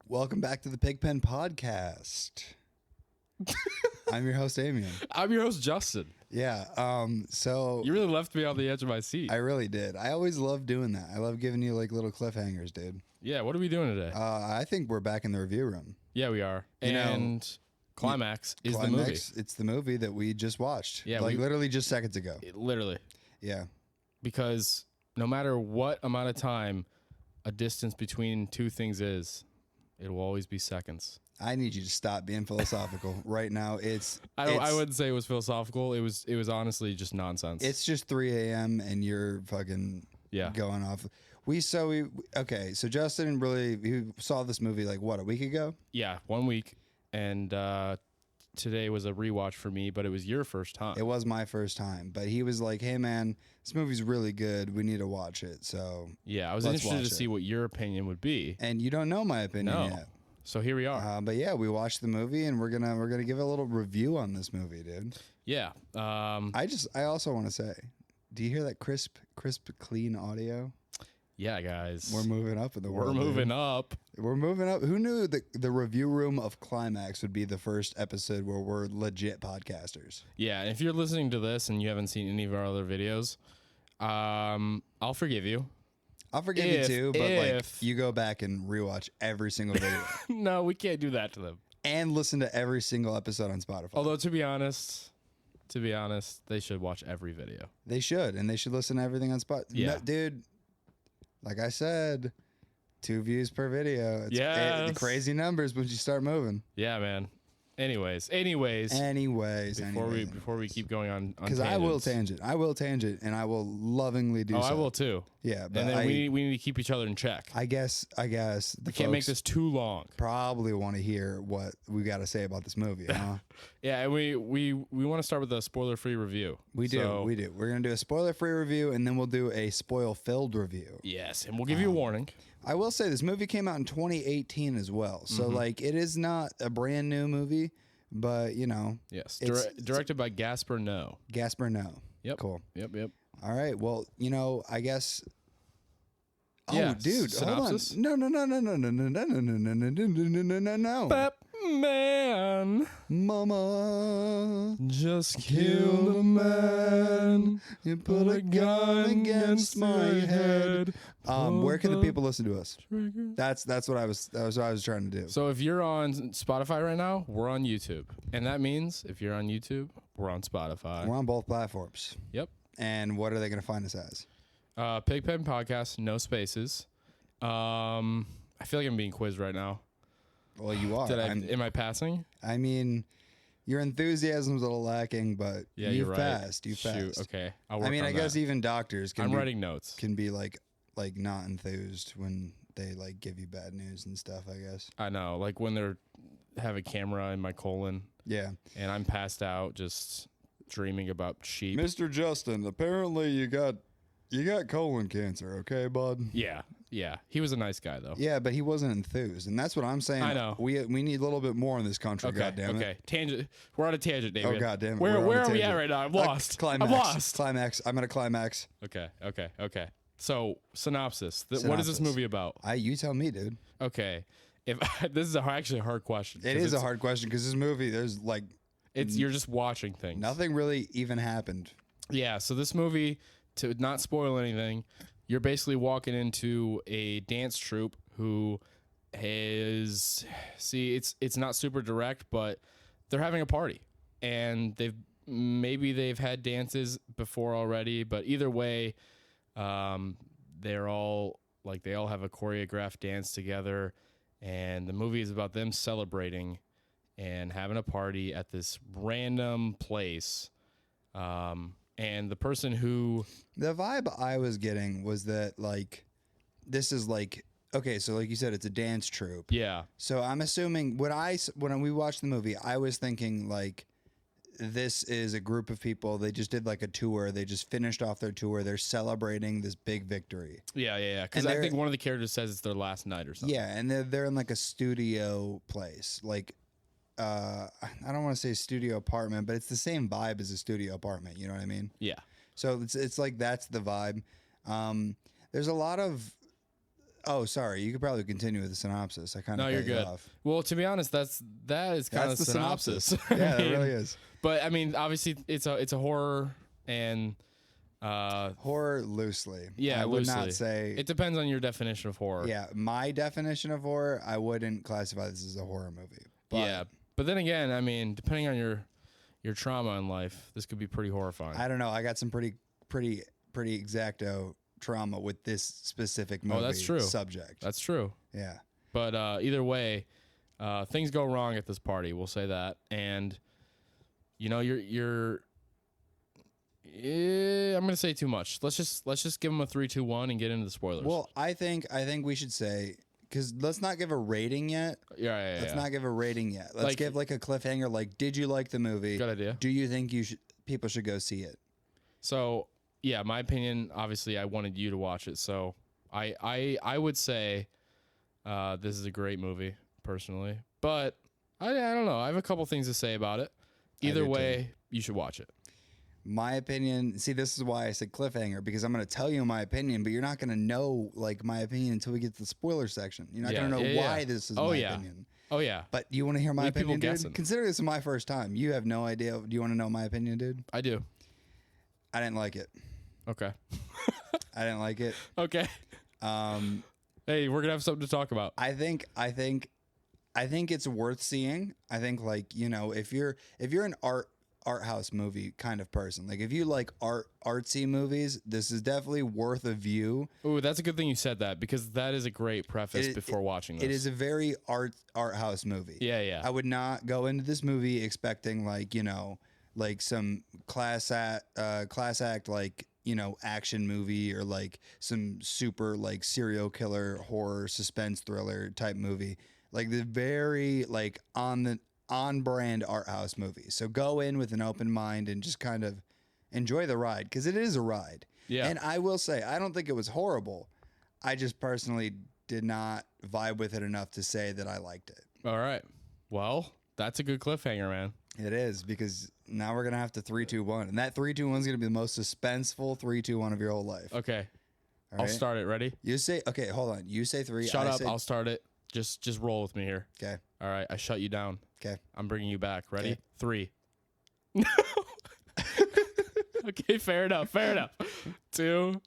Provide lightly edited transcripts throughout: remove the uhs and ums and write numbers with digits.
Welcome back to the PigPenPodcast. I'm your host, Amian. I'm your host, Justin. Yeah. So You really left me on the edge of my seat. I really did. I always love doing that. I love giving you like little cliffhangers, dude. Yeah, what are we doing today? I think we're back in the review room. Yeah, we are. You know, and Climax is the movie. Climax, it's the movie that we just watched. Yeah, like literally just seconds ago. Literally. Yeah. Because no matter what amount of time a distance between two things is, it will always be seconds. I need you to stop being philosophical right now. I wouldn't say it was philosophical. It was honestly just nonsense. It's just 3 a.m. and you're fucking going off. So Justin he saw this movie like what, a week ago? Yeah, 1 week. And today was a rewatch for me, but it was your first time. It was my first time, but he was like, "Hey man, this movie's really good. We need to watch it." So yeah, I was interested to see what your opinion would be. And you don't know my opinion yet. So here we are. But yeah, we watched the movie, and we're gonna give a little review on this movie, dude. Yeah. I also want to say, do you hear that crisp, clean audio? Yeah, guys. We're moving up in the world. We're moving dude. up. We're moving up. Who knew that the review room of Climax would be the first episode where we're legit podcasters? Yeah, and if you're listening to this and you haven't seen any of our other videos, I'll forgive you. I'll forgive you too, but like you go back and rewatch every single video. No, we can't do that to them. And listen to every single episode on Spotify. Although to be honest, they should watch every video. They should, and they should listen to everything on Spotify. Yeah. No, dude, like I said, 2 views per video. Yeah, the crazy numbers once you start moving. Yeah, man. Anyways. Before we keep going on because I will tangent, and I will lovingly do. Oh, so. I will too. Yeah, but and then we need to keep each other in check. I guess we can't make this too long. Probably want to hear what we got to say about this movie, huh? Yeah, and we want to start with a spoiler-free review. We do. We're gonna do a spoiler-free review, and then we'll do a spoil-filled review. Yes, and we'll give you a warning. I will say this movie came out in 2018 as well. So like it is not a brand new movie, but you know. Yes. Directed by Gaspar Noé. Gaspar Noé. Yep. Cool. Yep. All right. Well, I guess. Yeah, oh, dude. synopsis? Hold on. No. Batman. Mama. Just killed a man. You put a gun against my head. Where can the people listen to us? That's what I was trying to do. So if you're on Spotify right now, we're on YouTube. And that means if you're on YouTube, we're on Spotify. We're on both platforms. Yep. And what are they going to find us as? PigPenPodcast, no spaces. I feel like I'm being quizzed right now. Well, you are. Am I passing? I mean, your enthusiasm's a little lacking, but yeah, you've right. passed. You've passed. Okay. I guess even doctors can. I'm writing notes. Can be like not enthused when they like give you bad news and stuff. I guess. I know, like when they're have a camera in my colon. Yeah. And I'm passed out, just dreaming about sheep. Mr. Justin, apparently you got colon cancer. Okay, bud. Yeah. He was a nice guy though. Yeah, but he wasn't enthused, and that's what I'm saying. I know. We need a little bit more in this country. Okay. Goddamn it. Okay. Tangent. We're on a tangent, David. Oh goddamn it. Where are we at right now? I'm lost. Climax. I'm lost. Climax. I'm at a climax. Okay. So synopsis. What is this movie about? You tell me, dude. Okay. If this is actually a hard question. It is a hard question because this movie, there's like, you're just watching things. Nothing really even happened. Yeah. So this movie, to not spoil anything, you're basically walking into a dance troupe who is, it's not super direct, but they're having a party and they've had dances before already, but either way, they all have a choreographed dance together, and the movie is about them celebrating and having a party at this random place. And the person who... The vibe I was getting was that, like, this is like... Okay, so like you said, it's a dance troupe. Yeah. So I'm assuming... When we watched the movie, I was thinking, like, this is a group of people. They just did, like, a tour. They just finished off their tour. They're celebrating this big victory. Yeah. Because I think one of the characters says it's their last night or something. Yeah, and they're in, like, a studio place. Like... I don't want to say studio apartment, but it's the same vibe as a studio apartment. You know what I mean? Yeah. So it's like that's the vibe. There's a lot of Oh, sorry. You could probably continue with the synopsis. I kind of No, you're good. off. Well, to be honest, that is kind of the synopsis. Yeah, it really is. But I mean, obviously, it's a horror and Horror loosely. yeah, I would loosely. not say. It depends on your definition of horror. Yeah, my definition of horror, I wouldn't classify this as a horror movie. But Yeah, but then again, I mean, depending on your trauma in life, this could be pretty horrifying. I don't know. I got some pretty exacto trauma with this specific movie. That's true. Subject. That's true. Yeah. But either way, things go wrong at this party. We'll say that, and you know, you're. I'm gonna say too much. Let's just give them a 3, 2, 1 and get into the spoilers. Well, I think we should say, because let's not give a rating yet. Yeah. Let's not give a rating yet. Let's Like- give like a cliffhanger. Like, did you like the movie? Good idea. Do you think people should go see it? So yeah, my opinion. Obviously, I wanted you to watch it, so I would say this is a great movie personally. But I don't know. I have a couple things to say about it. Either do way, you should watch it. My opinion. See, this is why I said cliffhanger, because I'm going to tell you my opinion, but you're not going to know like my opinion until we get to the spoiler section. You're not going to know why this is my opinion. Oh yeah, But you want to hear my Leave people opinion, dude? guessing. Consider this my first time. You have no idea. Do you want to know my opinion, dude? I do. I didn't like it. Okay. I didn't like it. Okay. Um, Hey, we're gonna have something to talk about. I think it's worth seeing. I think, like, you know, if you're an art house movie kind of person, like if you like artsy movies, this is definitely worth a view. Ooh, that's a good thing you said that, because that is a great preface before watching this. It is a very art house movie. Yeah. I would not go into this movie expecting, like, you know, like some class act like, you know, action movie, or like some super like serial killer horror suspense thriller type movie. Like the very like on brand art house movie. So go in with an open mind and just kind of enjoy the ride, because it is a ride. Yeah. And I will say, I don't think it was horrible. I just personally did not vibe with it enough to say that I liked it. All right. Well, that's a good cliffhanger, man. It is, because now we're gonna have to 3, 2, 1, and that 3, 2, 1 is gonna be the most suspenseful 3, 2, 1 of your whole life. Okay. All I'll right? start it. Ready? You say okay. Hold on. You say 3. Shut I up. Say, I'll start it. Just roll with me here. okay. All right. I shut you down. Okay. I'm bringing you back. Ready? Okay. 3. No. Okay. Fair enough. 2.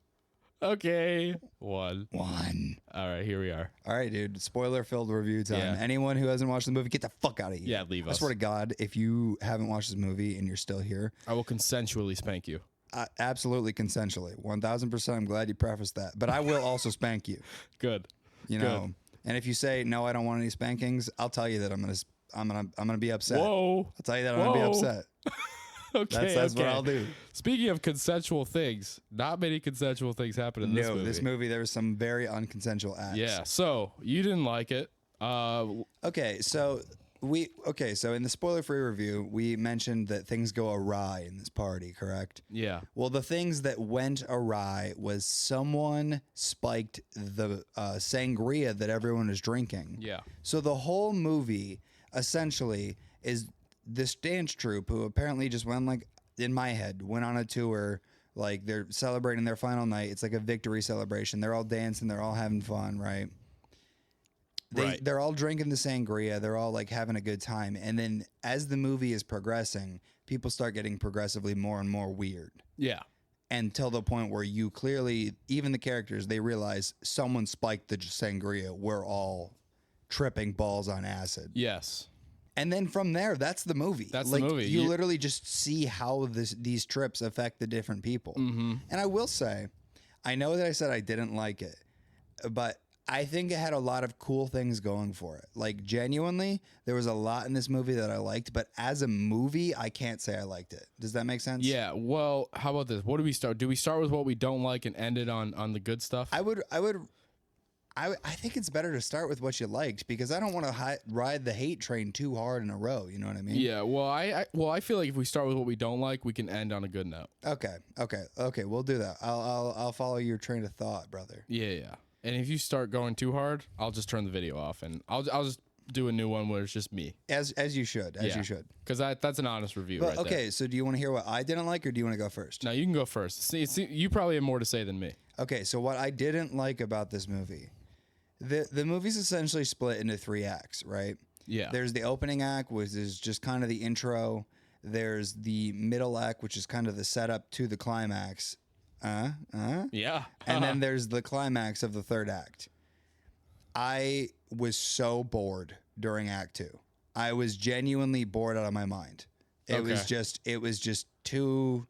Okay. 1. 1. All right. Here we are. All right, dude. Spoiler-filled review time. Yeah. Anyone who hasn't watched the movie, get the fuck out of here. Yeah. Leave I us. swear to God, if you haven't watched this movie and you're still here, I will consensually spank you. absolutely consensually, 1000%. I'm glad you prefaced that, but I will also spank you. Good. You know. And if you say no, I don't want any spankings, I'll tell you that I'm gonna be upset. Whoa. I'll tell you that I'm gonna be Whoa. upset. Okay. That's okay. what I'll do. Speaking of consensual things, not many consensual things happen in this movie. This movie, there was some very unconsensual acts. Yeah. So you didn't like it. Okay, so in the spoiler-free review, we mentioned that things go awry in this party, correct? Yeah. Well, the things that went awry was someone spiked the sangria that everyone is drinking. Yeah. So the whole movie essentially is this dance troupe who apparently just went, like, in my head, went on a tour. Like, they're celebrating their final night. It's like a victory celebration. They're all dancing. They're all having fun, right? They're all drinking the sangria. They're all, like, having a good time. And then as the movie is progressing, people start getting progressively more and more weird. Yeah. Until the point where you clearly, even the characters, they realize someone spiked the sangria. We're all tripping balls on acid. Yes. And then from there, that's the movie. That's like, the movie. You literally just see how these trips affect the different people. Mm-hmm. And I will say, I know that I said I didn't like it, but I think it had a lot of cool things going for it. Like, genuinely, there was a lot in this movie that I liked, but as a movie, I can't say I liked it. Does that make sense? Yeah. Well, how about this? What do we start? Do we start with what we don't like and end it on the good stuff? I think it's better to start with what you liked, because I don't want to ride the hate train too hard in a row. You know what I mean? Yeah. Well, I feel like if we start with what we don't like, we can end on a good note. Okay. We'll do that. I'll follow your train of thought, brother. Yeah. And if you start going too hard, I'll just turn the video off and I'll just do a new one where it's just me. As you should. You should. Because that's an honest review. But, right okay, there. so do you want to hear what I didn't like, or do you want to go first? No, you can go first. See, you probably have more to say than me. Okay, so what I didn't like about this movie The movie's essentially split into 3 acts, right? Yeah. There's the opening act, which is just kind of the intro. There's the middle act, which is kind of the setup to the climax. Yeah. And then there's the climax of the 3rd act. I was so bored during Act 2. I was genuinely bored out of my mind. It was just too.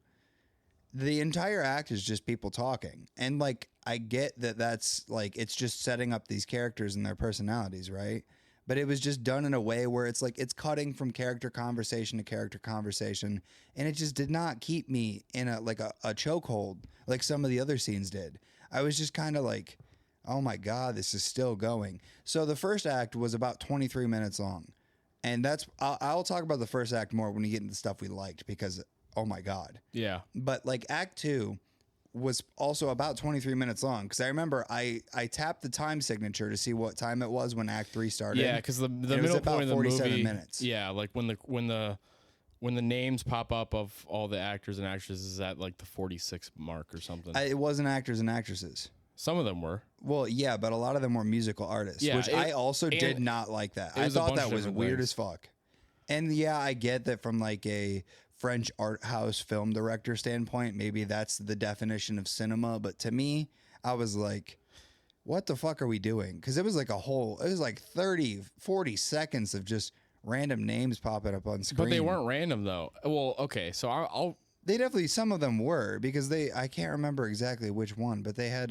The entire act is just people talking, and like I get that that's like it's just setting up these characters and their personalities, right? But it was just done in a way where it's like it's cutting from character conversation to character conversation, and it just did not keep me in a chokehold like some of the other scenes did. I was just kind of like, oh my God, this is still going. So the first act was about 23 minutes long. And I'll talk about the first act more when we get into the stuff we liked because, oh my God. Yeah. But like Act 2 was also about 23 minutes long because I remember I tapped the time signature to see what time it was when Act 3 started. Yeah, because the it middle was about point of the 47 movie, minutes. Yeah, like when the names pop up of all the actors and actresses is at like the 46 mark or something. It wasn't actors and actresses. Some of them were. Well, yeah, but a lot of them were musical artists, Yeah, which I also did not like that. I was a thought bunch that of was different weird things. as fuck. And yeah, I get that from like a French art house film director standpoint, maybe that's the definition of cinema. But to me, I was like, what the fuck are we doing? Because it was like it was like 30, 40 seconds of just random names popping up on screen. But they weren't random though. Well, okay, so I'll They definitely, some of them were because I can't remember exactly which one, but they had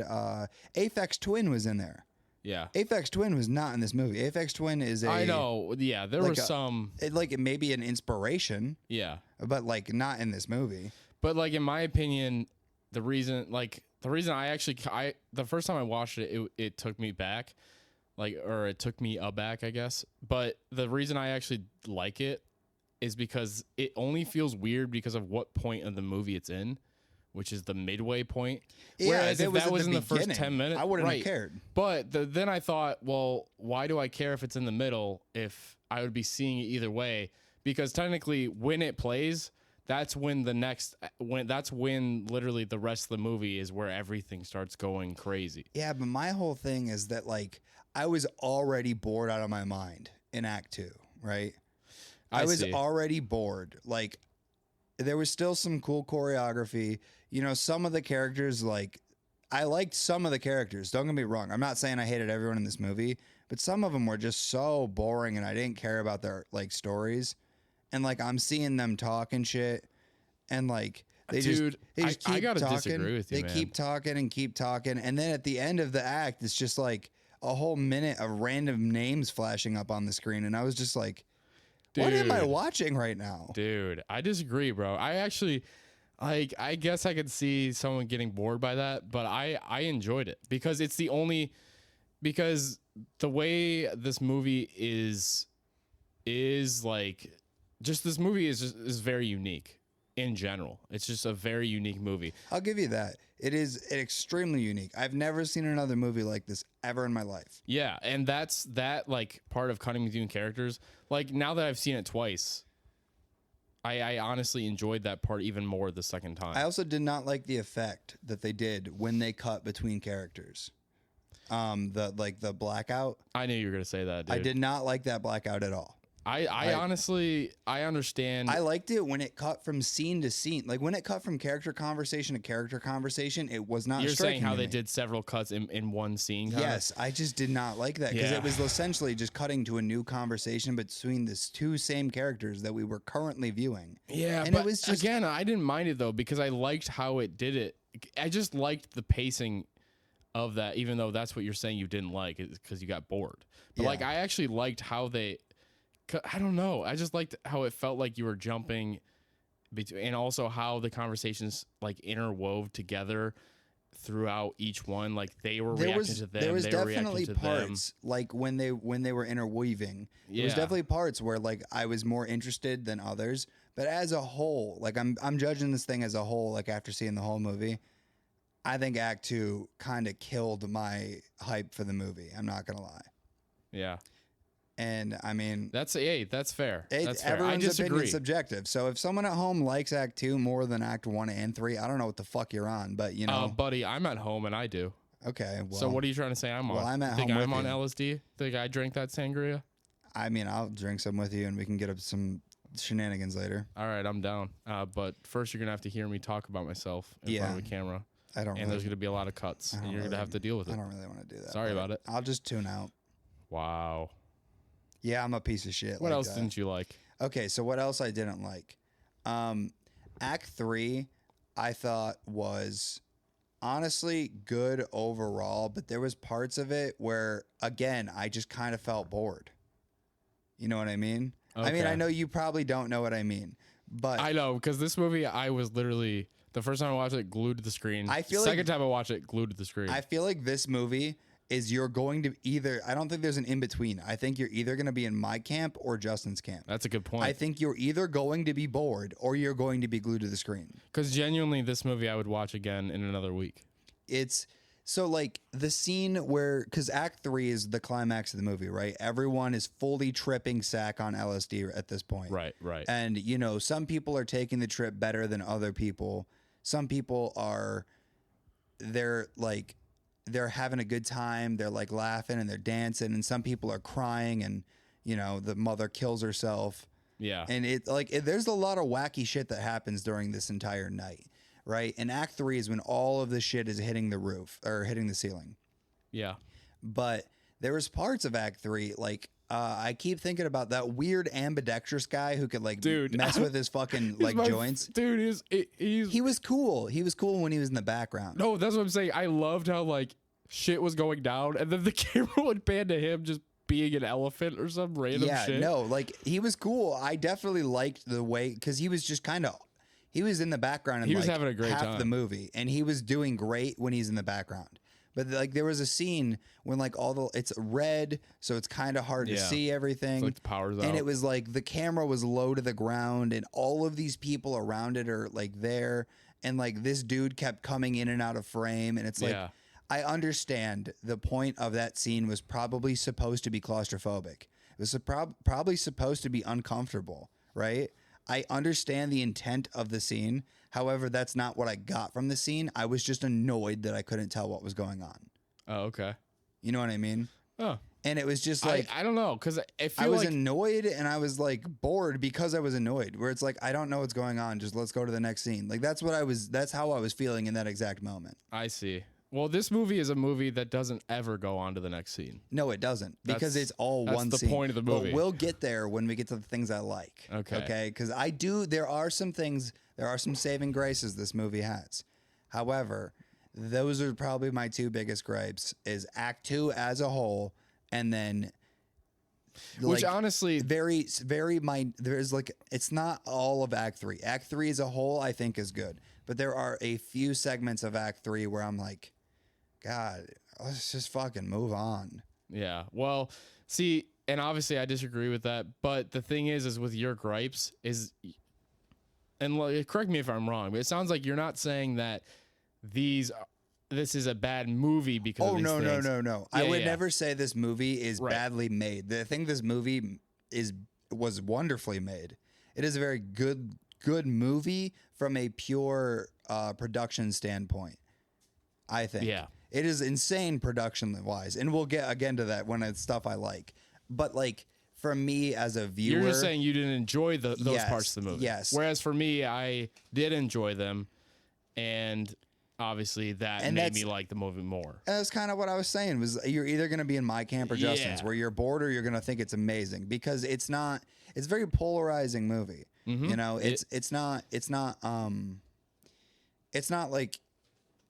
Aphex Twin was in there. yeah. Aphex Twin was not in this movie. Aphex Twin is I know. Yeah, there like were some. It may be an inspiration, Yeah. but like not in this movie. But like in my opinion, the reason the first time I watched it took me back, or it took me aback, I guess. But the reason I actually like it is because it only feels weird because of what point of the movie it's in, which is the midway point. Yeah, Whereas if that was in the first beginning, 10 minutes, I wouldn't right. have cared. But then I thought, well, why do I care if it's in the middle if I would be seeing it either way? Because technically when it plays, that's when literally the rest of the movie is where everything starts going crazy. Yeah, but my whole thing is that like I was already bored out of my mind in Act 2, right? I was already bored. Like there was still some cool choreography. You know, some of the characters, like I liked some of the characters. Don't get me wrong. I'm not saying I hated everyone in this movie, but some of them were just so boring and I didn't care about their like stories. And like I'm seeing them talk and shit, and like they just keep I gotta talking. disagree with you, They keep talking and keep talking, and then at the end of the act, it's just like a whole minute of random names flashing up on the screen, and I was just like, "What am I watching right now?" Dude, I disagree, bro. I actually, like, I guess I could see someone getting bored by that, but I enjoyed it because because the way this movie is like. Just this movie is very unique in general. It's just a very unique movie. I'll give you that. It is extremely unique. I've never seen another movie like this ever in my life. Yeah, and that's like part of cutting between characters. Like now that I've seen it twice, I honestly enjoyed that part even more the second time. I also did not like the effect that they did when they cut between characters. The blackout. I knew you were gonna say that, dude. I did not like that blackout at all. I honestly, I understand. I liked it when it cut from scene to scene. Like when it cut from character conversation to character conversation, it was not. You're saying how they did several cuts in one scene? Kinda? Yes, I just did not like that because it was essentially just cutting to a new conversation between the two same characters that we were currently viewing. Yeah, and but it was just, again, I didn't mind it though because I liked how it did it. I just liked the pacing of that, even though that's what you're saying you didn't like because you got bored. But like, I actually liked how they. I don't know. I just liked how it felt like you were jumping between, and also how the conversations like interwove together throughout each one. Like they were reacting to them. There was they were definitely reacting to parts like when they were interweaving. There was definitely parts where like I was more interested than others. But as a whole, like I'm judging this thing as a whole. Like after seeing the whole movie, I think Act 2 kind of killed my hype for the movie. I'm not gonna lie. Yeah. And I mean, that's fair. That's fair. Everyone's opinion is subjective. So if someone at home likes Act 2 more than Act 1 and 3, I don't know what the fuck you're on, but you know, buddy, I'm at home and I do. Okay. Well, So what are you trying to say I'm on? well, I'm at Think home I'm with on you. LSD? Think I drank that sangria? I mean, I'll drink some with you, and we can get up some shenanigans later. All right, I'm down. But first, you're gonna have to hear me talk about myself in front of a camera, I don't. and really, there's gonna be a lot of cuts, and you're gonna have to deal with I it. don't really want to do that. Sorry but about it. I'll just tune out. Wow. Yeah, I'm a piece of shit. What like else that. didn't you like? Okay, so what else I didn't like? Act 3, I thought was honestly good overall, but there was parts of it where, again, I just kind of felt bored. You know what I mean? I mean, Okay. I know you probably don't know what I mean, but I know, because this movie, I was literally, the first time I watched it, glued to the screen. I feel Second time I watched it, glued to the screen. I feel like this movie is you're going to either, I don't think there's an in between. I think you're either going to be in my camp or Justin's camp. That's a good point. I think you're either going to be bored or you're going to be glued to the screen. Because genuinely, this movie I would watch again in another week. It's so like the scene where, because Act 3 is the climax of the movie, right? Everyone is fully tripping sack on LSD at this point. Right. And, you know, some people are taking the trip better than other people. Some people are, they're having a good time. They're like laughing and they're dancing. And some people are crying and, you know, the mother kills herself. Yeah. And there's a lot of wacky shit that happens during this entire night, right? And Act 3 is when all of the shit is hitting the roof or hitting the ceiling. Yeah. But there was parts of Act 3, like, I keep thinking about that weird ambidextrous guy who could like mess with his fucking like joints. Dude, He was cool. He was cool when he was in the background. No, that's what I'm saying. I loved how like shit was going down, and then the camera would pan to him just being an elephant or some random shit. No, like he was cool. I definitely liked the way, because he was just kind of, he was in the background and He was like having a great half time. the movie, and he was doing great when he's in the background. But like there was a scene when like it's red, so it's kind of hard to see everything. It's like the power's out. And it was like the camera was low to the ground, and all of these people around it are like there, and like this dude kept coming in and out of frame, and it's like I understand the point of that scene was probably supposed to be claustrophobic. It was probably supposed to be uncomfortable, right? I understand the intent of the scene. However, that's not what I got from the scene. I was just annoyed that I couldn't tell what was going on. Oh, okay. You know what I mean? Oh. And it was just like I don't know, because I was annoyed and I was like bored because I was annoyed. Where it's like I don't know what's going on. Just let's go to the next scene. Like that's how I was feeling in that exact moment. I see. Well, this movie is a movie that doesn't ever go on to the next scene. No, it doesn't, because it's all that's one the scene. point of the movie. But we'll get there when we get to the things I like. Okay. Because there are some saving graces this movie has. However, those are probably my two biggest gripes: is Act 2 as a whole, and then, which honestly, there's like, it's not all of Act 3. Act 3 as a whole, I think, is good, but there are a few segments of Act 3 where I'm like, God, let's just fucking move on. Yeah. Well, see, and obviously I disagree with that, but the thing is with your gripes is, and correct me if I'm wrong, but it sounds like you're not saying that this is a bad movie because of these things. No. I would never say this movie is badly made. The thing, this movie was wonderfully made. It is a very good movie from a pure production standpoint, I think. Yeah. It is insane production-wise, and we'll get again to that when it's stuff I like. But like for me as a viewer, you're just saying you didn't enjoy those parts of the movie. Yes. Whereas for me, I did enjoy them, and obviously that made me like the movie more. That's kind of what I was saying. Was you're either going to be in my camp or Justin's, where you're bored or you're going to think it's amazing, because it's not. It's a very polarizing movie. Mm-hmm. You know, it's not like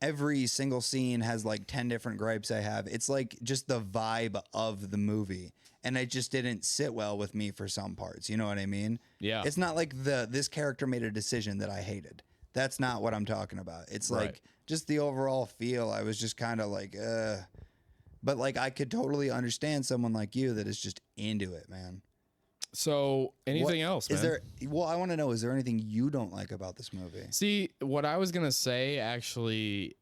every single scene has like 10 different gripes I have. It's like just the vibe of the movie, and it just didn't sit well with me for some parts. You know what I mean? Yeah. It's not like this character made a decision that I hated. That's not what I'm talking about. It's like just the overall feel. I was just kind of like, but like I could totally understand someone like you that is just into it, man. So anything else, man? I want to know, is there anything you don't like about this movie? See, what I was going to say actually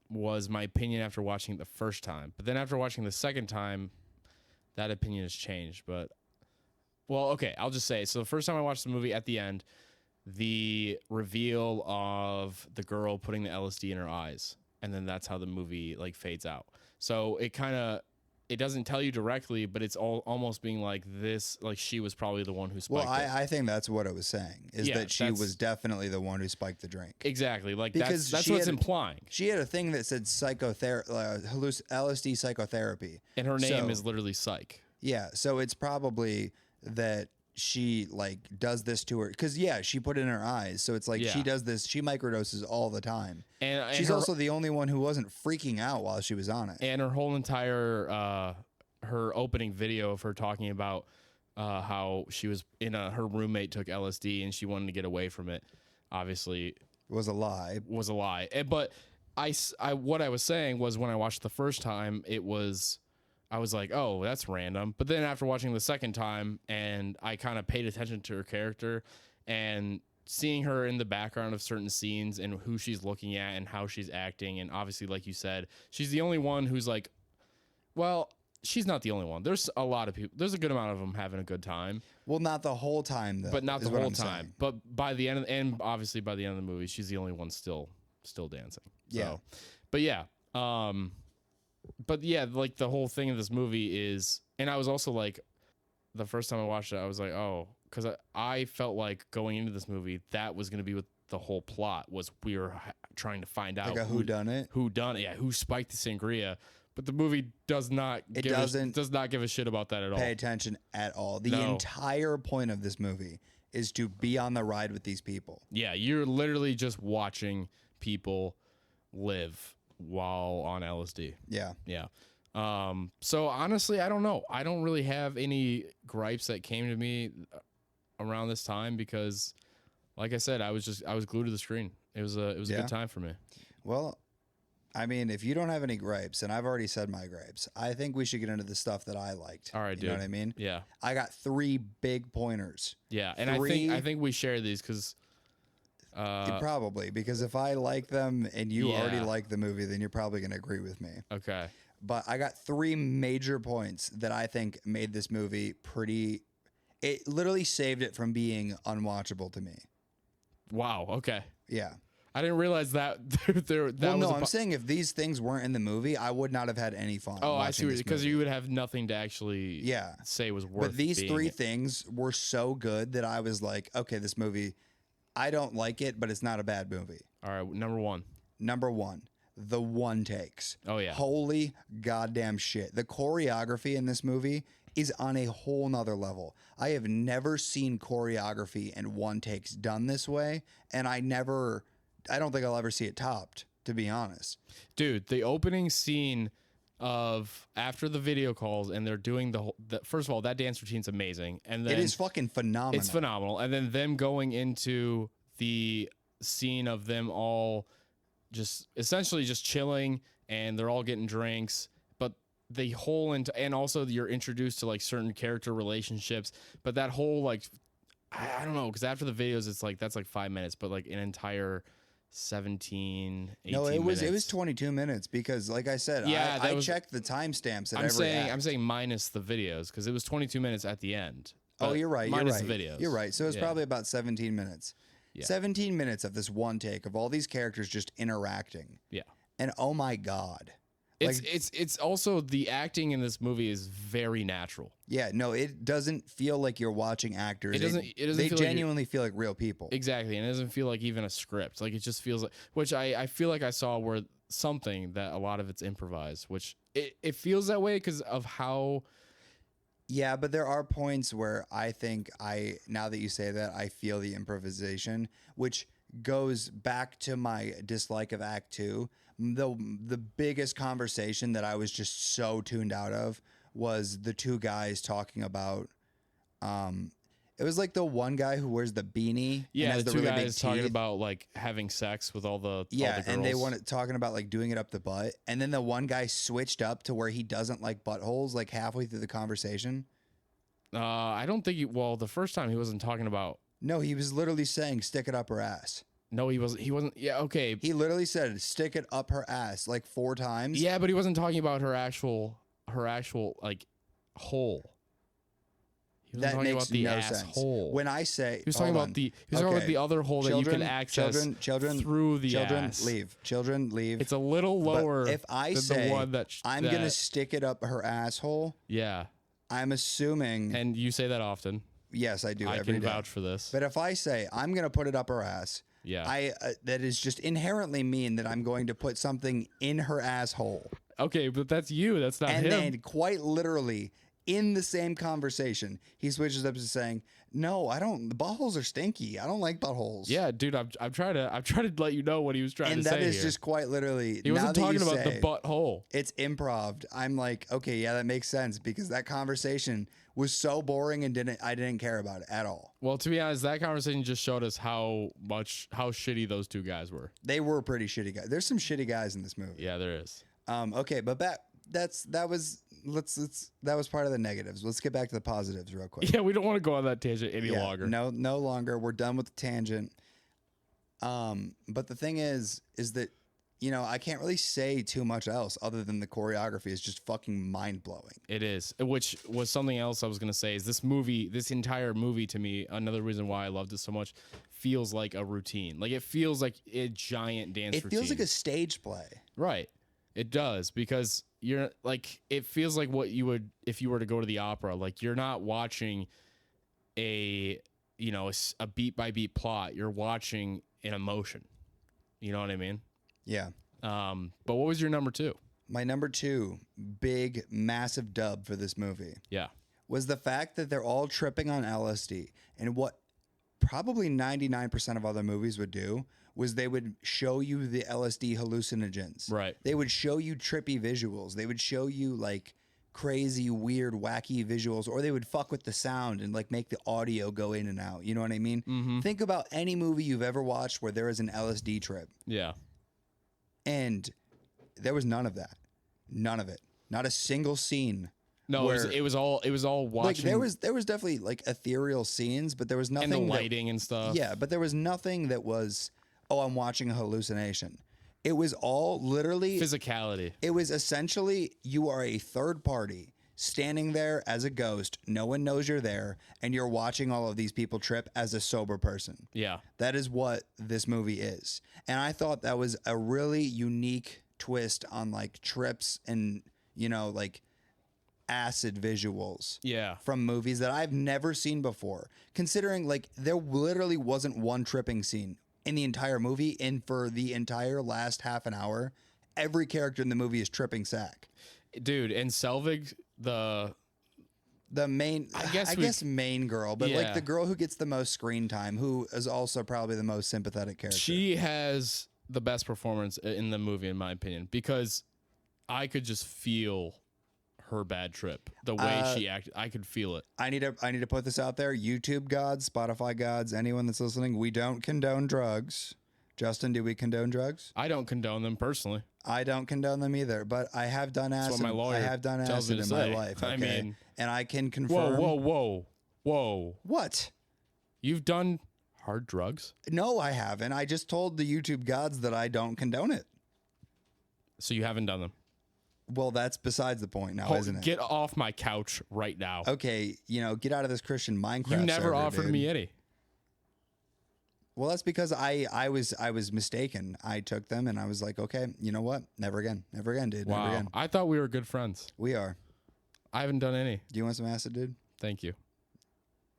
was my opinion after watching it the first time. But then after watching the second time, that opinion has changed. But, well, okay, I'll just say. So the first time I watched the movie, at the end, the reveal of the girl putting the LSD in her eyes. and then that's how the movie like fades out. So it doesn't tell you directly, but it's all almost being like this, like she was probably the one who spiked Well, it. I think that's what it was saying, is that she was definitely the one who spiked the drink. Exactly. Like Because that's what it's implying. She had a thing that said LSD psychotherapy. And her name is literally Psych. Yeah, so it's probably that she like does this to her because she put it in her eyes, so it's like she does this. She microdoses all the time, and she's also the only one who wasn't freaking out while she was on it. And her whole entire her opening video of her talking about how she was her roommate took LSD and she wanted to get away from it, obviously was a lie. But what I was saying was when I watched the first time, I was like, oh, that's random. But then after watching the second time, and I kind of paid attention to her character and seeing her in the background of certain scenes and who she's looking at and how she's acting. And obviously, like you said, she's the only one who's like, well, she's not the only one. There's a lot of people. There's a good amount of them having a good time. Well, not the whole time, though. But not the whole time. Saying. But by the end, and obviously by the end of the movie, she's the only one still dancing. Yeah. So, but yeah. But yeah, like the whole thing of this movie is, and I was also like, the first time I watched it, I was like, oh, because I felt like going into this movie, that was going to be what the whole plot was. We were trying to find out like who done it, who spiked the sangria. But the movie does not give a shit about that at all. Pay attention at all. The entire point of this movie is to be on the ride with these people. Yeah, you're literally just watching people live while on LSD. Yeah. Yeah. So honestly, I don't know. I don't really have any gripes that came to me around this time because, like I said, I was glued to the screen. It was a good time for me. Well, I mean, if you don't have any gripes, and I've already said my gripes, I think we should get into the stuff that I liked. All right, dude. You know what I mean? Yeah. I got 3 big pointers. Yeah, and I think we share these because. Probably, because if I like them and you already like the movie, then you're probably going to agree with me. Okay. But I got 3 major points that I think made this movie it literally saved it from being unwatchable to me. Wow. Okay. Yeah. I didn't realize that. I'm saying if these things weren't in the movie, I would not have had any fun. Oh, I see. Because you would have nothing to actually say was worth. But these 3 things were so good that I was like, okay, this movie, I don't like it, but it's not a bad movie. All right, number 1. The one takes. Oh, yeah. Holy goddamn shit. The choreography in this movie is on a whole nother level. I have never seen choreography and one takes done this way, and I don't think I'll ever see it topped, to be honest. Dude, the opening scene of after the video calls and they're doing first of all, that dance routine's amazing, and then it is fucking phenomenal. It's phenomenal, and then them going into the scene of them all just essentially just chilling, and they're all getting drinks, but the whole and also you're introduced to like certain character relationships, but that whole like I don't know, because after the videos it's like that's like 5 minutes, but like an entire 17, 18 minutes. It was 22 minutes because, like I said, I checked the timestamps at every act. I'm saying minus the videos because it was 22 minutes at the end. Oh, you're right. Minus the videos. You're right. So it's probably about 17 minutes. Yeah. 17 minutes of this one take of all these characters just interacting. Yeah. And oh my God. It's also the acting in this movie is very natural. Yeah, no, it doesn't feel like you're watching actors. It doesn't they genuinely feel like real people. Exactly, and it doesn't feel like even a script. Like it just feels like, which I feel like I saw where something that a lot of it's improvised, which it feels that way because of how. Yeah, but there are points where I think now that you say that, I feel the improvisation, which goes back to my dislike of Act 2. The biggest conversation that I was just so tuned out of was the 2 guys talking about it was like the one guy who wears the beanie and has the really 2 guys big teeth. Talking about like having sex with all the girls. And they wanted talking about like doing it up the butt, and then the one guy switched up to where he doesn't like buttholes like halfway through the conversation. I don't think the first time he wasn't talking about. No, he was literally saying stick it up her ass. No, he wasn't. Yeah, okay. He literally said stick it up her ass like 4 times. Yeah, but he wasn't talking about her actual like hole. He was That talking makes about the no asshole. sense. When I say, He was talking about the other hole that you can access through the ass. Children leave. It's a little lower. But if I than say the one I'm gonna stick it up her asshole, yeah, I'm assuming. and you say that often. Yes, I do. I every can day. vouch for this. But if I say I'm gonna put it up her ass, Yeah, that is just inherently mean that I'm going to put something in her asshole. okay, but that's you. That's not him. And then quite literally in the same conversation, he switches up to saying, "No, I don't. The buttholes are stinky. I don't like buttholes." Yeah, dude, I'm trying to let you know what he was trying to say. And that is here. just quite literally. He wasn't talking about the butthole. It's improv. I'm like, okay, yeah, that makes sense because that conversation was so boring and I didn't care about it at all. Well, to be honest, that conversation just showed us how shitty those two guys were. They were pretty shitty guys. There's some shitty guys in this movie. Yeah, there is. Okay, but that was part of the negatives. Let's get back to the positives real quick. Yeah, we don't want to go on that tangent any longer. No longer. We're done with the tangent. But the thing is that, I can't really say too much else other than the choreography is just fucking mind blowing. It is, which was something else I was going to say is this entire movie to me, another reason why I loved it so much, feels like a routine. Like it feels like a giant dance routine. It feels like a stage play. Right. It does because you're like, it feels like what you would, if you were to go to the opera, like you're not watching a beat by beat plot. You're watching an emotion. You know what I mean? Yeah. But what was your number two? My number two, big, massive dub for this movie. Yeah. Was the fact that they're all tripping on LSD. And what probably 99% of other movies would do was they would show you the LSD hallucinogens. Right. They would show you trippy visuals. They would show you like crazy, weird, wacky visuals, or they would fuck with the sound and like make the audio go in and out. You know what I mean? Mm-hmm. Think about any movie you've ever watched where there is an LSD trip. Yeah. And there was none of that. None of it. Not a single scene. No, it was all watching. Like there was definitely like ethereal scenes, but there was nothing. And the lighting and stuff. Yeah, but there was nothing that was, oh, I'm watching a hallucination. It was all literally physicality. It was essentially you are a third party standing there as a ghost. No one knows you're there, and you're watching all of these people trip as a sober person. Yeah. That is what this movie is. And I thought that was a really unique twist on like trips and, like acid visuals. Yeah. From movies that I've never seen before. Considering like there literally wasn't one tripping scene in the entire movie, and for the entire last half an hour, every character in the movie is tripping sack. Dude, and Selvig, the main, I guess main girl, but like the girl who gets the most screen time, who is also probably the most sympathetic character. She has the best performance in the movie, in my opinion, because I could just feel her bad trip. The way she acted, I could feel it. I need to put this out there. YouTube gods, Spotify gods, anyone that's listening, we don't condone drugs. Justin, do we condone drugs? I don't condone them personally. I don't condone them either, but I have done acid. That's what my lawyer I have done acid in my life. Okay? I mean, and I can confirm. Whoa. What? You've done hard drugs? No, I haven't. I just told the YouTube gods that I don't condone it. So you haven't done them? Well, that's besides the point now, isn't it? Get off my couch right now. Okay, get out of this Christian Minecraft. You never server, offered dude. me any. Well, that's because I was mistaken. I took them and I was like, okay, you know what? Never again, dude. Wow. Never again. I thought we were good friends. We are. I haven't done any. Do you want some acid, dude? Thank you.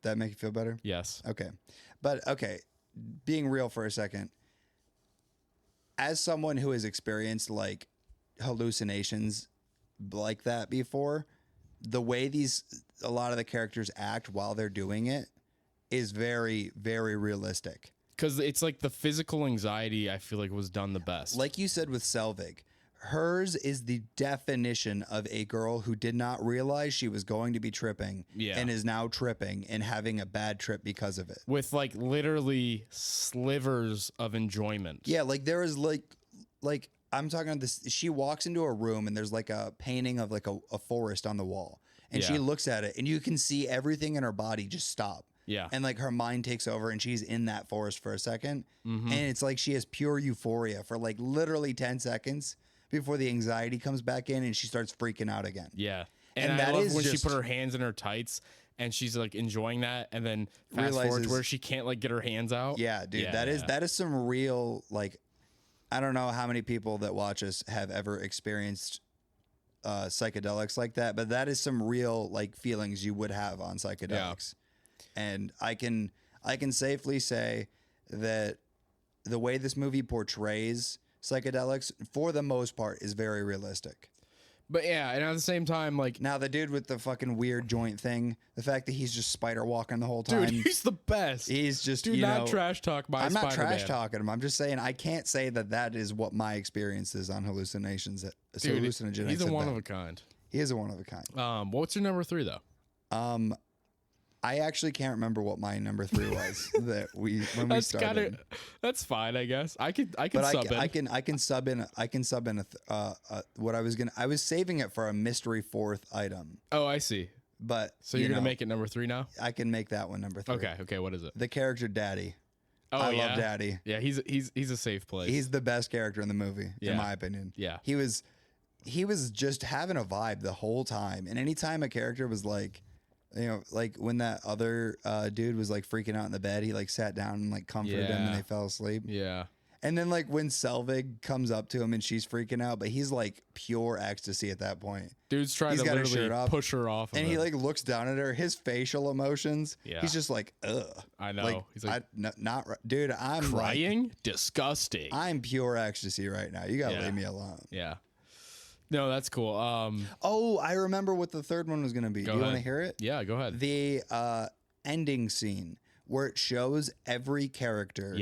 That make you feel better? Yes. Okay. But okay, being real for a second, as someone who has experienced like hallucinations like that before, the way a lot of the characters act while they're doing it is very, very realistic. Because it's like the physical anxiety, I feel like, was done the best. Like you said with Selvig, hers is the definition of a girl who did not realize she was going to be tripping and is now tripping and having a bad trip because of it. With like literally slivers of enjoyment. Yeah, like there is like I'm talking about this. She walks into a room and there's like a painting of like a forest on the wall. And she looks at it and you can see everything in her body just stop. Yeah. And like her mind takes over and she's in that forest for a second. Mm-hmm. And it's like she has pure euphoria for like literally 10 seconds before the anxiety comes back in and she starts freaking out again. Yeah. And I love when she put her hands in her tights and she's like enjoying that, and then fast forward to where she can't like get her hands out. Yeah, dude, that is some real, like, I don't know how many people that watch us have ever experienced psychedelics like that, but that is some real like feelings you would have on psychedelics. And I can safely say that the way this movie portrays psychedelics, for the most part, is very realistic. But yeah, and at the same time, like, now the dude with the fucking weird joint thing, the fact that he's just spider walking the whole time, dude, he's the best. He's just, do not trash talk my I'm not Spider-Man. trash talking him. I'm just saying I can't say that is what my experience is on hallucinations. Dude, hallucinogenics. He's a one of a kind. He is a one of a kind. What's your number 3 though? I actually can't remember what my number 3 was when we started. That's fine, I guess. I can sub in. I can sub in what I was saving it for a mystery 4th item. Oh, I see. But so you're gonna make it number 3 now? I can make that one number 3. Okay. What is it? The character Daddy. Oh, I love Daddy. Yeah, he's a safe place. He's the best character in the movie, in my opinion. Yeah. He was just having a vibe the whole time, and anytime a character was like, you know, like when that other dude was like freaking out in the bed, he like sat down and like comforted him and they fell asleep. Yeah. And then like when Selvig comes up to him and she's freaking out, but he's like pure ecstasy at that point. Dude's trying to literally push her off. And he like looks down at her, his facial emotions. Yeah. He's just like, ugh. I know. Like, he's like, not right. Dude, I'm crying? Like, disgusting. I'm pure ecstasy right now. You got to leave me alone. Yeah. No, that's cool. Oh, I remember what the third one was going to be. Do you want to hear it? Yeah, go ahead. The ending scene where it shows every character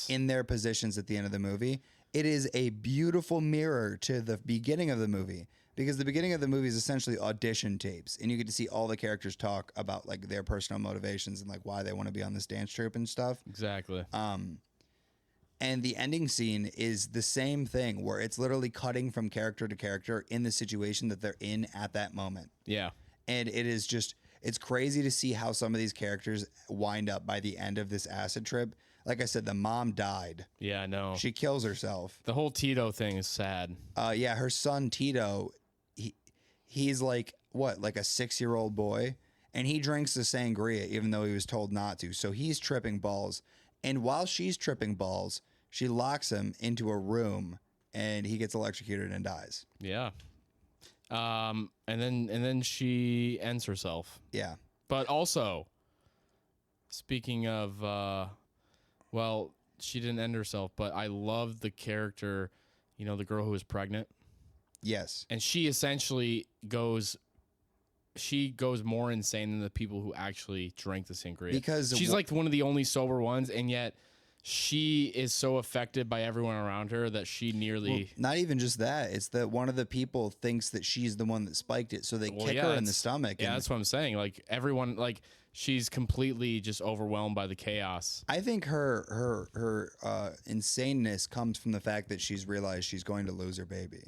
in their positions at the end of the movie. It is a beautiful mirror to the beginning of the movie, because the beginning of the movie is essentially audition tapes, and you get to see all the characters talk about like their personal motivations and like why they want to be on this dance troupe and stuff. Exactly. And the ending scene is the same thing, where it's literally cutting from character to character in the situation that they're in at that moment. Yeah. And it is just, it's crazy to see how some of these characters wind up by the end of this acid trip. Like I said, the mom died. Yeah, I know. She kills herself. The whole Tito thing is sad. Yeah, her son Tito, he's like, what, like a 6-year-old boy? And he drinks the sangria even though he was told not to. So he's tripping balls. And while she's tripping balls, she locks him into a room and he gets electrocuted and dies. Yeah. And then she ends herself. Yeah. But also, speaking of, well, she didn't end herself, but I love the character, you know, the girl who was pregnant. Yes. And she essentially goes more insane than the people who actually drank the sangria. Because she's like one of the only sober ones, and yet she is so affected by everyone around her that she nearly... Well, not even just that. It's that one of the people thinks that she's the one that spiked it, so they kick her in the stomach. Yeah, that's what I'm saying. Like, everyone... like, she's completely just overwhelmed by the chaos. I think her insaneness comes from the fact that she's realized she's going to lose her baby.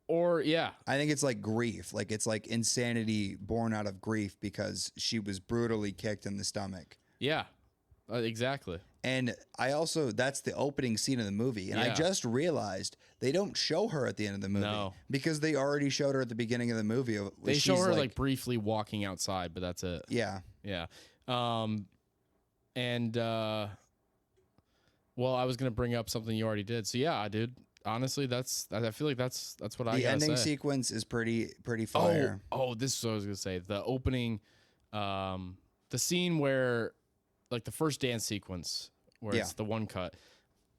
Or, yeah. I think it's like grief. Like, it's like insanity born out of grief because she was brutally kicked in the stomach. Yeah, exactly. And I also, that's the opening scene of the movie. And I just realized they don't show her at the end of the movie because they already showed her at the beginning of the movie. They show her like briefly walking outside, but that's it. Yeah. Yeah. Well, I was going to bring up something you already did. So yeah, dude, honestly, I feel like that's what I gotta say. The ending sequence is pretty fire. Oh, this is what I was going to say. The opening, the scene where, like the first dance sequence where it's the one cut,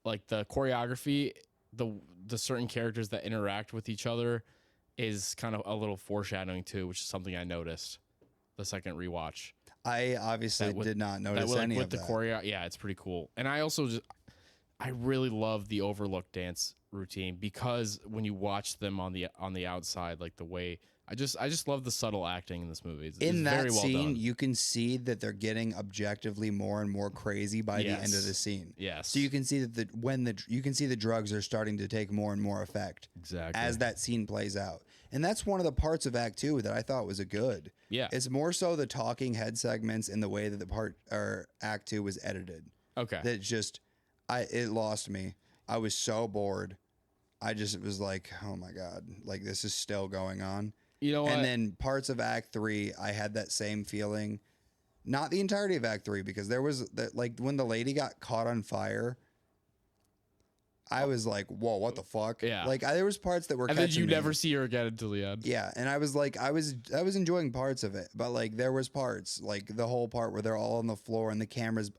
like the choreography, the certain characters that interact with each other is kind of a little foreshadowing too, which is something I noticed the second rewatch. I obviously did not notice any of that. With the choreo, yeah, it's pretty cool. And I also I really love the Overlook dance routine because when you watch them on the outside, like the way I just love the subtle acting in this movie. It's in that very well scene, done. you can see that they're getting objectively more and more crazy by the end of the scene. Yes. So you can see that you can see the drugs are starting to take more and more effect. Exactly. As that scene plays out. And that's one of the parts of Act 2 that I thought was good. Yeah. It's more so the talking head segments and the way that Act 2 was edited. Okay. That it lost me. I was so bored. I just was like, oh my God, like this is still going on. You know what? And then parts of Act 3, I had that same feeling. Not the entirety of Act 3, because there was that, like, when the lady got caught on fire, I was like, whoa, what the fuck? Yeah. Like, there was parts that were and catching then you me. never see her again until the end. Yeah, and I was like, I was enjoying parts of it, but like there was parts, like the whole part where they're all on the floor and the camera's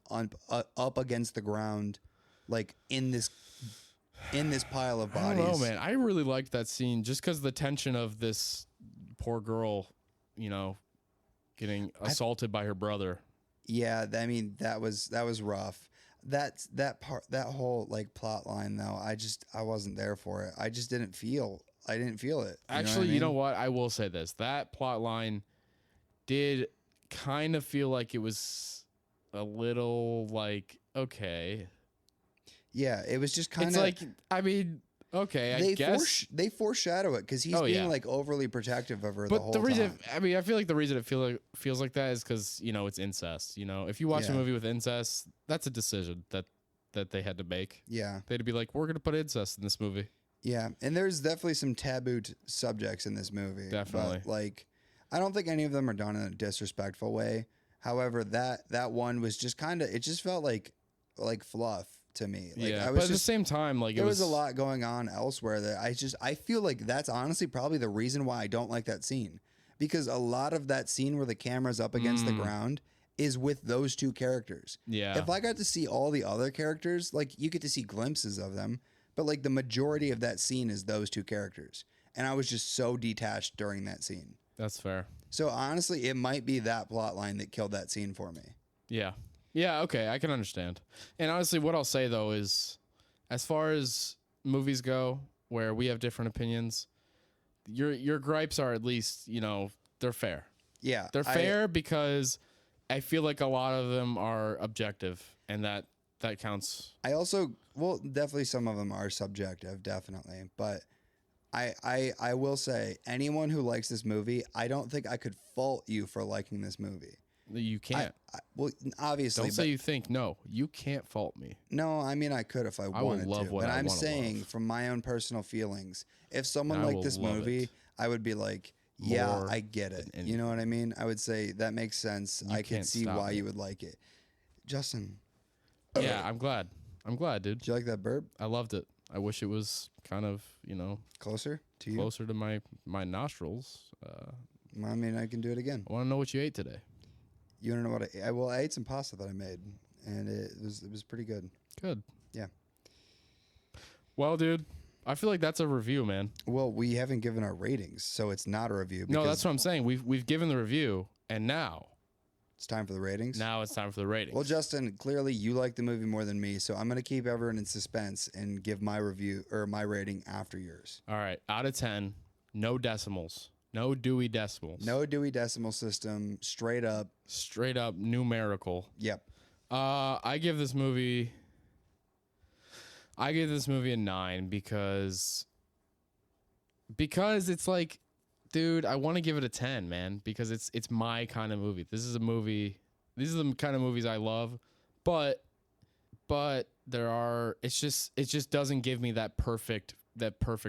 up against the ground, like in this pile of bodies. I don't know, man. I really liked that scene just because the tension of this poor girl, you know, getting assaulted by her brother. Yeah, I mean that was rough. That whole like plot line though, I wasn't there for it. I didn't feel it. Actually, you know what? I will say this. That plot line did kind of feel like it was a little like, okay. Yeah, it was just kind of It's like, I mean, okay, I guess. They foreshadow it because he's being like overly protective of her the whole time. I mean, I feel like the reason it feels like that is because, you know, it's incest. You know, if you watch a movie with incest, that's a decision that they had to make. Yeah. They had to be like, we're going to put incest in this movie. Yeah, and there's definitely some taboo subjects in this movie. Definitely. But, like, I don't think any of them are done in a disrespectful way. However, that one was just kind of, it just felt like fluff to me. Like, yeah, I was but at the same time, like, there was a lot going on elsewhere that I feel like that's honestly probably the reason why I don't like that scene. Because a lot of that scene where the camera's up against the ground is with those two characters. Yeah. If I got to see all the other characters, like, you get to see glimpses of them, but like the majority of that scene is those two characters. And I was just so detached during that scene. That's fair. So honestly, it might be that plot line that killed that scene for me. Yeah. Yeah, okay, I can understand. And honestly, what I'll say though is, as far as movies go, where we have different opinions, your gripes are at least, you know, they're fair. Yeah. They're fair because I feel like a lot of them are objective, and that counts. I also, well, definitely some of them are subjective, definitely. But I will say, anyone who likes this movie, I don't think I could fault you for liking this movie. You can't. Well, obviously. Don't say you think. No, you can't fault me. No, I mean, I could if I wanted love to. what But I I'm wanna saying love. from my own personal feelings, if someone I liked will this love movie, it. I would be like, yeah, More I get it. than You know what I mean? I would say that makes sense. I can can't see stop why me. you would like it. Justin, Yeah, I'm glad. I'm glad, dude. did you like that burp? I loved it. I wish it was kind of, you know, Closer to you? closer to my nostrils. I mean, I can do it again. I want to know what you ate today. You want to know what I ate? Well, I ate some pasta that I made, and it was pretty good. Good. Yeah. Well, dude, I feel like that's a review, man. Well, we haven't given our ratings, so it's not a review. No, because that's what I'm saying. We've given the review, and now it's time for the ratings. it's time for the ratings. Well, Justin, clearly you like the movie more than me, so I'm going to keep everyone in suspense and give my review or my rating after yours. All right, out of 10, no decimals, no Dewey decimals, No Dewey Decimal System, straight up. straight up numerical. Yep. I give this movie a 9 because it's like, dude, I want to give it a 10, man, because it's my kind of movie. These are the kind of movies I love, but it just doesn't give me that perfect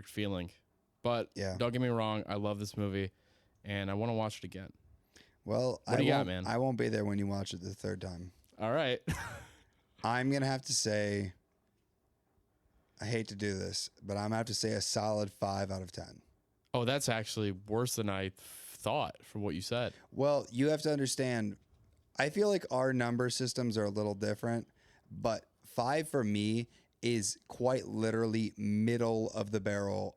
feeling. But Yeah. don't get me wrong, I love this movie and I want to watch it again. Well, What do you got, man? I won't be there when you watch it the third time. All right. I'm going to have to say, I hate to do this, but I'm going to have to say a solid 5 out of 10. Oh, that's actually worse than I thought from what you said. Well, you have to understand, I feel like our number systems are a little different, but 5 for me is quite literally middle of the barrel.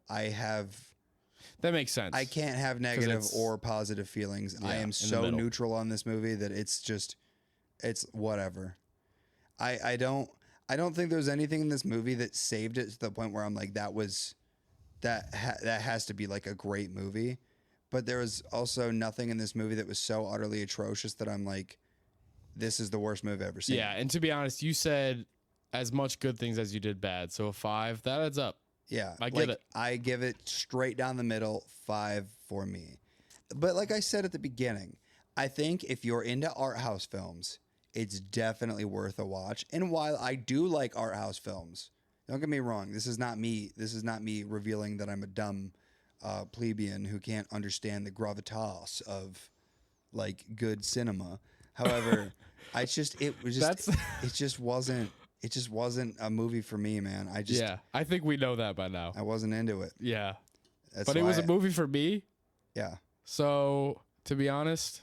That makes sense. I can't have negative or positive feelings. I am so neutral on this movie that it's whatever. I don't think there's anything in this movie that saved it to the point where I'm like, that has to be like a great movie. But there was also nothing in this movie that was so utterly atrocious that I'm like, this is the worst movie I've ever seen. Yeah, and to be honest, you said as much good things as you did bad. So a 5, that adds up. Yeah. I get it. I give it straight down the middle, 5 for me. But like I said at the beginning, I think if you're into art house films, it's definitely worth a watch. And while I do like art house films, don't get me wrong, this is not me revealing that I'm a dumb plebeian who can't understand the gravitas of like good cinema. However, it just wasn't a movie for me, man. I think we know that by now. I wasn't into it. Yeah. That's But it was a movie for me. Yeah. So, to be honest,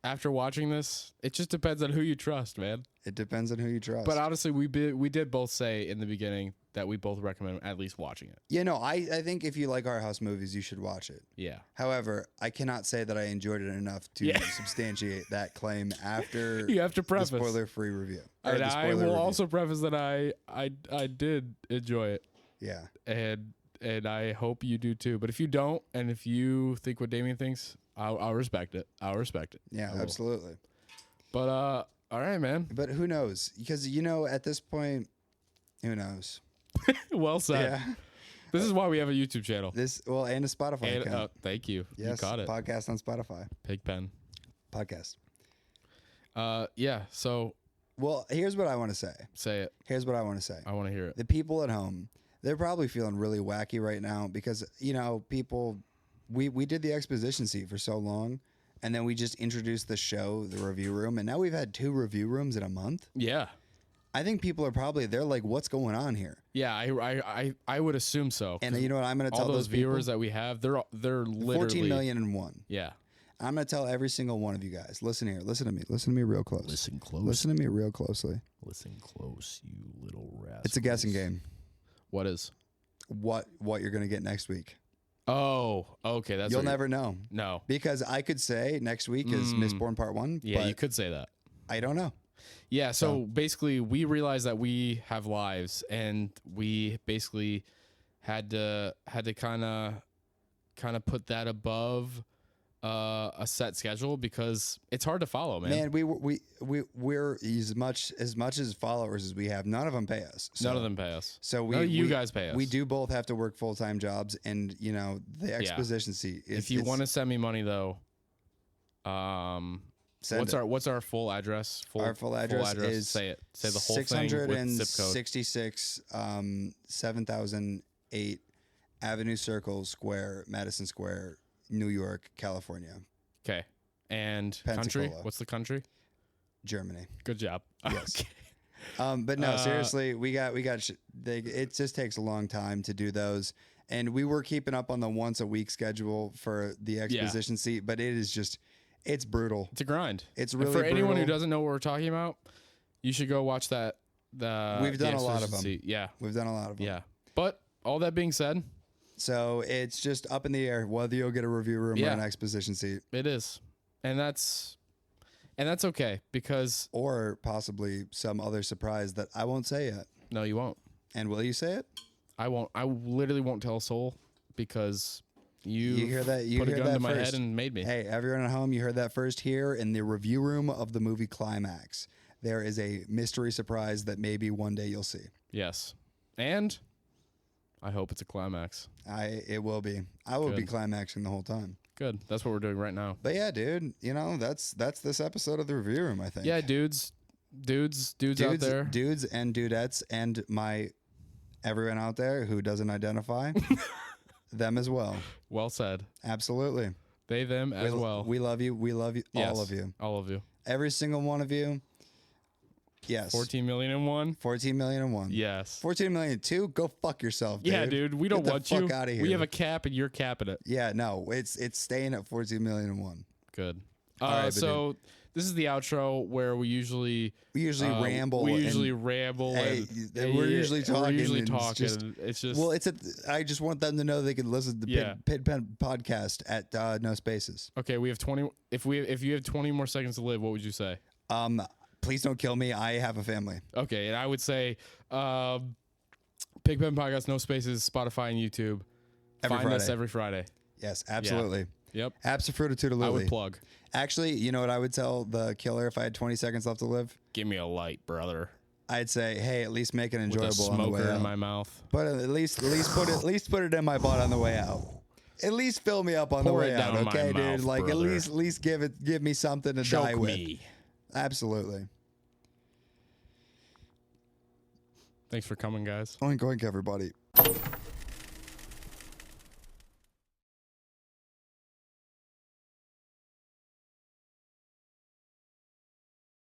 after watching this, it just depends on who you trust, man. It depends on who you trust. But honestly, we did both say in the beginning that we both recommend at least watching it. Yeah, no, I think if you like art house movies, you should watch it. Yeah. However, I cannot say that I enjoyed it enough to substantiate that claim after You have to preface. the spoiler-free review. And I will also preface that I did enjoy it. Yeah. And I hope you do too. But if you don't, and if you think what Damien thinks, I'll respect it. I'll respect it. Yeah, absolutely. But all right, man. But who knows? Because at this point, who knows? Well said. Yeah. This is why we have a YouTube channel. And a Spotify account. Thank you. Yes, you caught it. Podcast on Spotify. PigPen Podcast. Yeah. So. Well, here's what I want to say. Say it. Here's what I want to say. I want to hear it. The people at home, they're probably feeling really wacky right now because people. We did the exposition seat for so long, and then we just introduced the show, the review room, and now we've had 2 review rooms in a month. Yeah. I think people are they're like, what's going on here? Yeah, I would assume so. And you know what I'm going to tell all those viewers people? that we have, they're literally 14 million and one. Yeah. I'm going to tell every single one of you guys. Listen here. Listen to me. Listen to me real close. Listen close. Listen to me real closely. Listen close, you little rascal. It's a guessing game. What is? What you're going to get next week. Oh, okay. You'll never know. No. Because I could say next week is Mistborn Part 1. Yeah, but you could say that. I don't know. Yeah, so basically we realized that we have lives, and we basically had to kind of put that above a set schedule because it's hard to follow, man. Man, we're as much as followers as we have. None of them pay us. None of them pay us. So you guys pay us. We do both have to work full-time jobs, and the exposition seat. If you want to send me money though, what's our full address? Our full address is say the whole thing with zip code. 666 7008 Avenue Circle Square, Madison Square, New York, California. Okay. And Pensacola. country? What's the country? Germany. Good job. Yes. Okay. But no, seriously, it just takes a long time to do those. And we were keeping up on the once a week schedule for the exposition seat, but it's brutal. It's a grind. It's really for brutal. Anyone who doesn't know what we're talking about, you should go watch that. We've done a lot of them. Seat. Yeah. We've done a lot of them. Yeah. But all that being said, so it's just up in the air whether you'll get a review room or an exposition seat. It is. And that's okay because or possibly some other surprise that I won't say yet. No, you won't. And will you say it? I won't. I literally won't tell a soul because you hear that? You put hear a gun that to my first. head and made me. Hey, everyone at home, you heard that first here in the review room of the movie Climax. There is a mystery surprise that maybe one day you'll see. Yes. And I hope it's a climax. It will be. I will be climaxing the whole time. Good. That's what we're doing right now. But yeah, dude, that's this episode of the review room, I think. Yeah, dudes out there. Dudes and dudettes and everyone out there who doesn't identify, them as well. Well said. Absolutely. They, them as well. We love you. We love you. Yes, all of you. All of you. Every single one of you. Yes. 14 million and one. 14 million and one. Yes. 14 million and two. Go fuck yourself, dude. Yeah, dude. We don't want you. Get the fuck out of here. We have a cap and you're capping it. Yeah, no. It's staying at 14 million and one. Good. Right, so this is the outro where we usually ramble. We usually ramble. Hey, and we're usually talking. We're usually and talking. It's just well, I just want them to know they can listen to PigPenPodcast at no spaces. Okay, we have 20. If you have 20 more seconds to live, what would you say? Please don't kill me. I have a family. Okay, and I would say PigPen Podcast, no spaces, Spotify and YouTube. Find us every Friday. Yes, absolutely. Yeah. Yep. Absolutely. I would plug. Actually, you know what I would tell the killer if I had 20 seconds left to live? Give me a light, brother. I'd say, hey, at least make it enjoyable on the way out. Smoker in my mouth. But at least put it in my butt on the way out. At least fill me up on the way out, okay, dude? Like brother. At least give me something to die with. Me. Absolutely. Thanks for coming, guys. Oink oink, everybody.